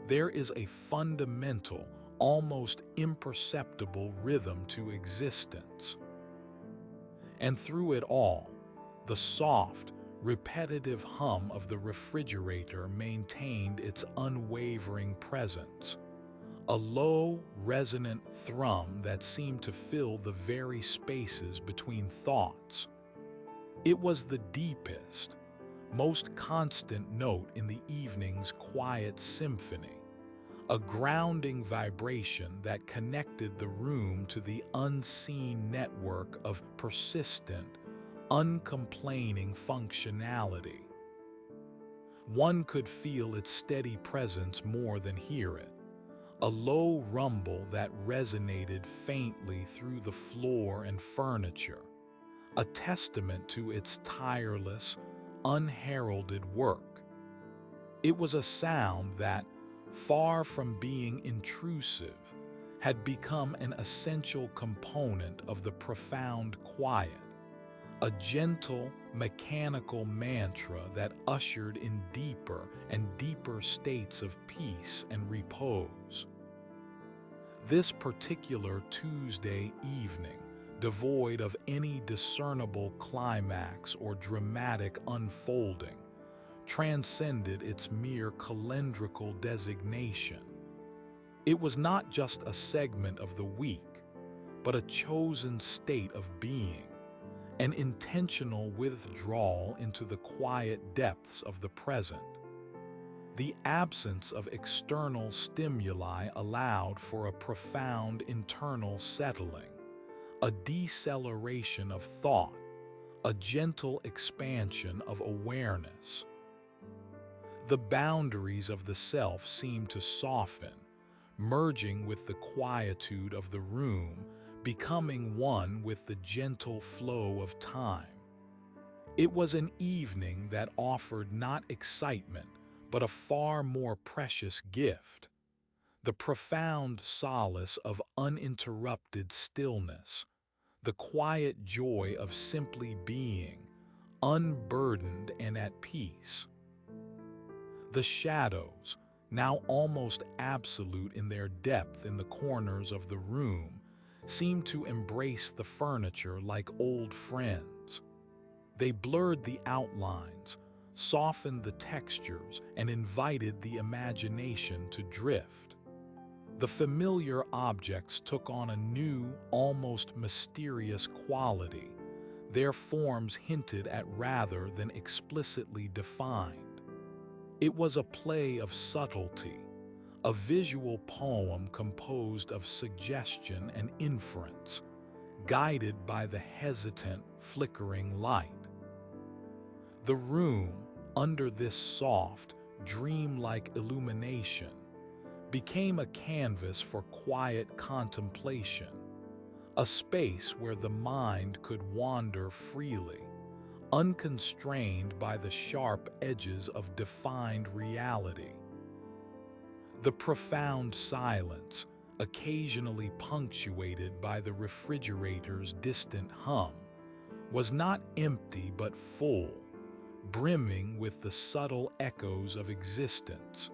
there is a fundamental, almost imperceptible rhythm to existence. And through it all, the soft, repetitive hum of the refrigerator maintained its unwavering presence, a low, resonant thrum that seemed to fill the very spaces between thoughts. It was the deepest, most constant note in the evening's quiet symphony, a grounding vibration that connected the room to the unseen network of persistent, uncomplaining functionality. One could feel its steady presence more than hear it, a low rumble that resonated faintly through the floor and furniture, a testament to its tireless, unheralded work. It was a sound that, far from being intrusive, had become an essential component of the profound quiet, a gentle, mechanical mantra that ushered in deeper and deeper states of peace and repose. This particular Tuesday evening, devoid of any discernible climax or dramatic unfolding, transcended its mere calendrical designation. It was not just a segment of the week, but a chosen state of being, an intentional withdrawal into the quiet depths of the present. The absence of external stimuli allowed for a profound internal settling, a deceleration of thought, a gentle expansion of awareness. The boundaries of the self seemed to soften, merging with the quietude of the room, becoming one with the gentle flow of time. It was an evening that offered not excitement, but a far more precious gift, the profound solace of uninterrupted stillness, the quiet joy of simply being, unburdened and at peace. The shadows, now almost absolute in their depth in the corners of the room, seemed to embrace the furniture like old friends. They blurred the outlines, softened the textures, and invited the imagination to drift. The familiar objects took on a new, almost mysterious quality. Their forms hinted at rather than explicitly defined. It was a play of subtlety, a visual poem composed of suggestion and inference, guided by the hesitant, flickering light. The room, under this soft, dreamlike illumination, became a canvas for quiet contemplation, a space where the mind could wander freely, unconstrained by the sharp edges of defined reality. The profound silence, occasionally punctuated by the refrigerator's distant hum, was not empty but full, brimming with the subtle echoes of existence.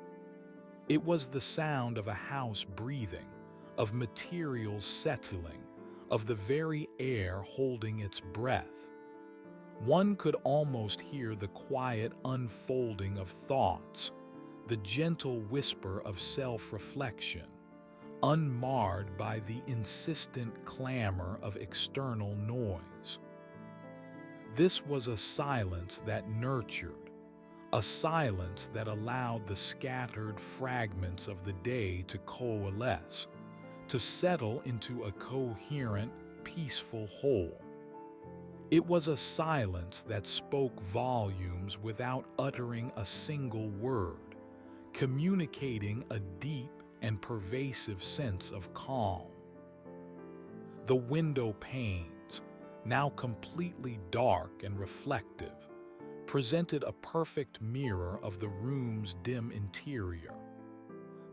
It was the sound of a house breathing, of materials settling, of the very air holding its breath. One could almost hear the quiet unfolding of thoughts, the gentle whisper of self-reflection, unmarred by the insistent clamor of external noise. This was a silence that nurtured, a silence that allowed the scattered fragments of the day to coalesce, to settle into a coherent, peaceful whole. It was a silence that spoke volumes without uttering a single word, communicating a deep and pervasive sense of calm. The window panes, now completely dark and reflective, presented a perfect mirror of the room's dim interior.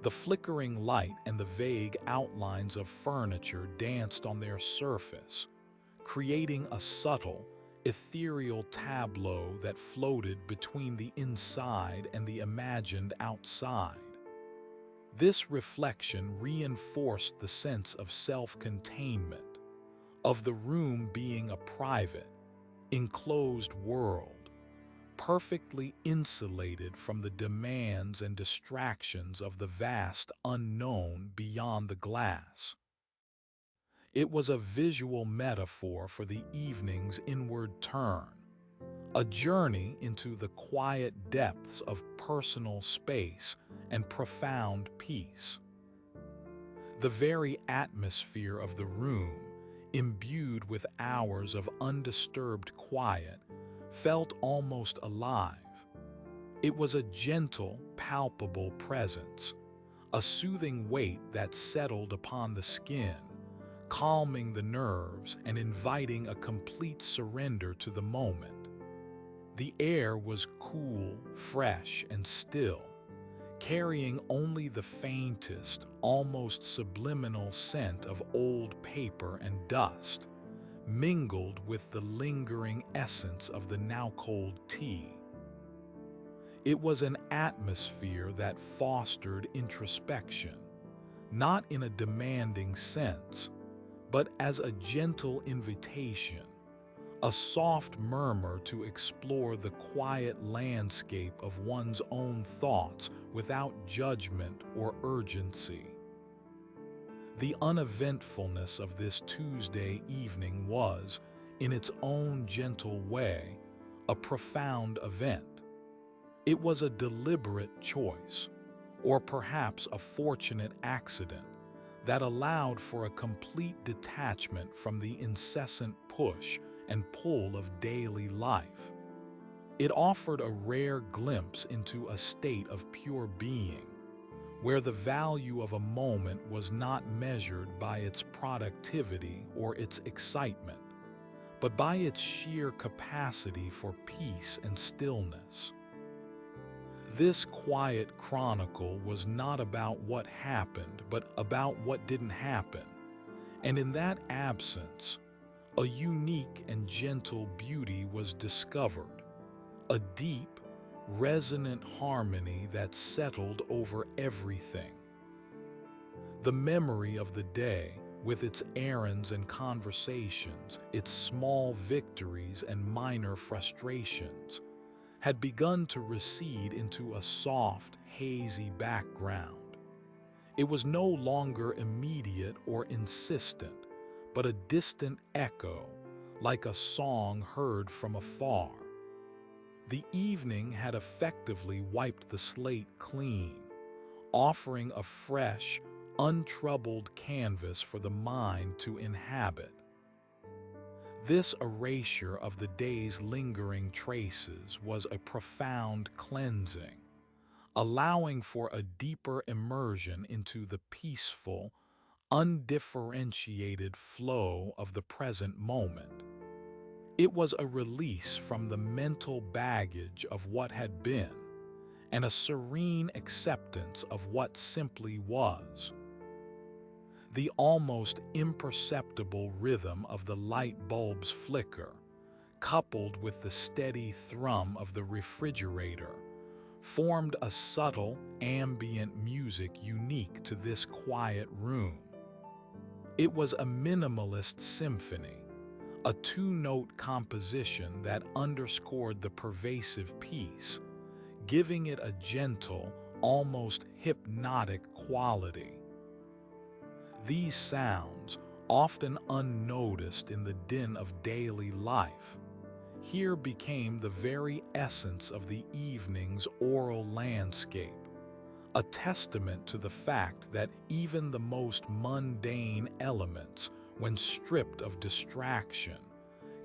The flickering light and the vague outlines of furniture danced on their surface, creating a subtle, ethereal tableau that floated between the inside and the imagined outside. This reflection reinforced the sense of self-containment, of the room being a private, enclosed world, perfectly insulated from the demands and distractions of the vast unknown beyond the glass. It was a visual metaphor for the evening's inward turn, a journey into the quiet depths of personal space and profound peace. The very atmosphere of the room, imbued with hours of undisturbed quiet, felt almost alive. It was a gentle, palpable presence, a soothing weight that settled upon the skin, calming the nerves and inviting a complete surrender to the moment. The air was cool, fresh, and still, carrying only the faintest, almost subliminal scent of old paper and dust, mingled with the lingering essence of the now-cold tea. It was an atmosphere that fostered introspection, not in a demanding sense, but as a gentle invitation, a soft murmur to explore the quiet landscape of one's own thoughts without judgment or urgency. The uneventfulness of this Tuesday evening was, in its own gentle way, a profound event. It was a deliberate choice, or perhaps a fortunate accident, that allowed for a complete detachment from the incessant push and pull of daily life. It offered a rare glimpse into a state of pure being, where the value of a moment was not measured by its productivity or its excitement, but by its sheer capacity for peace and stillness. This quiet chronicle was not about what happened, but about what didn't happen, and in that absence, a unique and gentle beauty was discovered, a deep, resonant harmony that settled over everything. The memory of the day, with its errands and conversations, its small victories and minor frustrations, had begun to recede into a soft, hazy background. It was no longer immediate or insistent, but a distant echo, like a song heard from afar. The evening had effectively wiped the slate clean, offering a fresh, untroubled canvas for the mind to inhabit. This erasure of the day's lingering traces was a profound cleansing, allowing for a deeper immersion into the peaceful, undifferentiated flow of the present moment. It was a release from the mental baggage of what had been, and a serene acceptance of what simply was. The almost imperceptible rhythm of the light bulb's flicker, coupled with the steady thrum of the refrigerator, formed a subtle, ambient music unique to this quiet room. It was a minimalist symphony, a two-note composition that underscored the pervasive peace, giving it a gentle, almost hypnotic quality. These sounds, often unnoticed in the din of daily life, here became the very essence of the evening's aural landscape, a testament to the fact that even the most mundane elements, when stripped of distraction,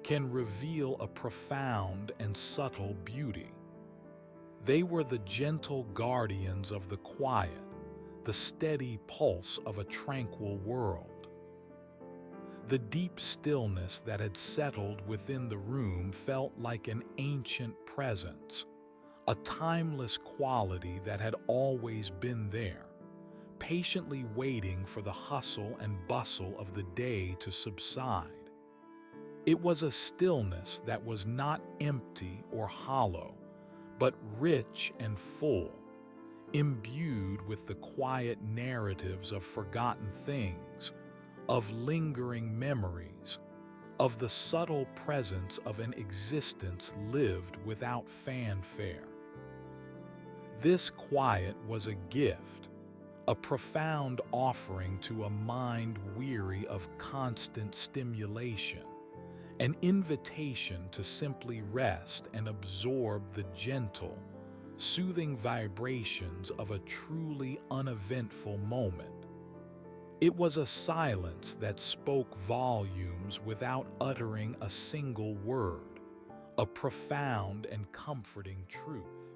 can reveal a profound and subtle beauty. They were the gentle guardians of the quiet, the steady pulse of a tranquil world. The deep stillness that had settled within the room felt like an ancient presence, a timeless quality that had always been there, patiently waiting for the hustle and bustle of the day to subside. It was a stillness that was not empty or hollow, but rich and full, imbued with the quiet narratives of forgotten things, of lingering memories, of the subtle presence of an existence lived without fanfare. This quiet was a gift, a profound offering to a mind weary of constant stimulation, an invitation to simply rest and absorb the gentle, soothing vibrations of a truly uneventful moment. It was a silence that spoke volumes without uttering a single word, a profound and comforting truth.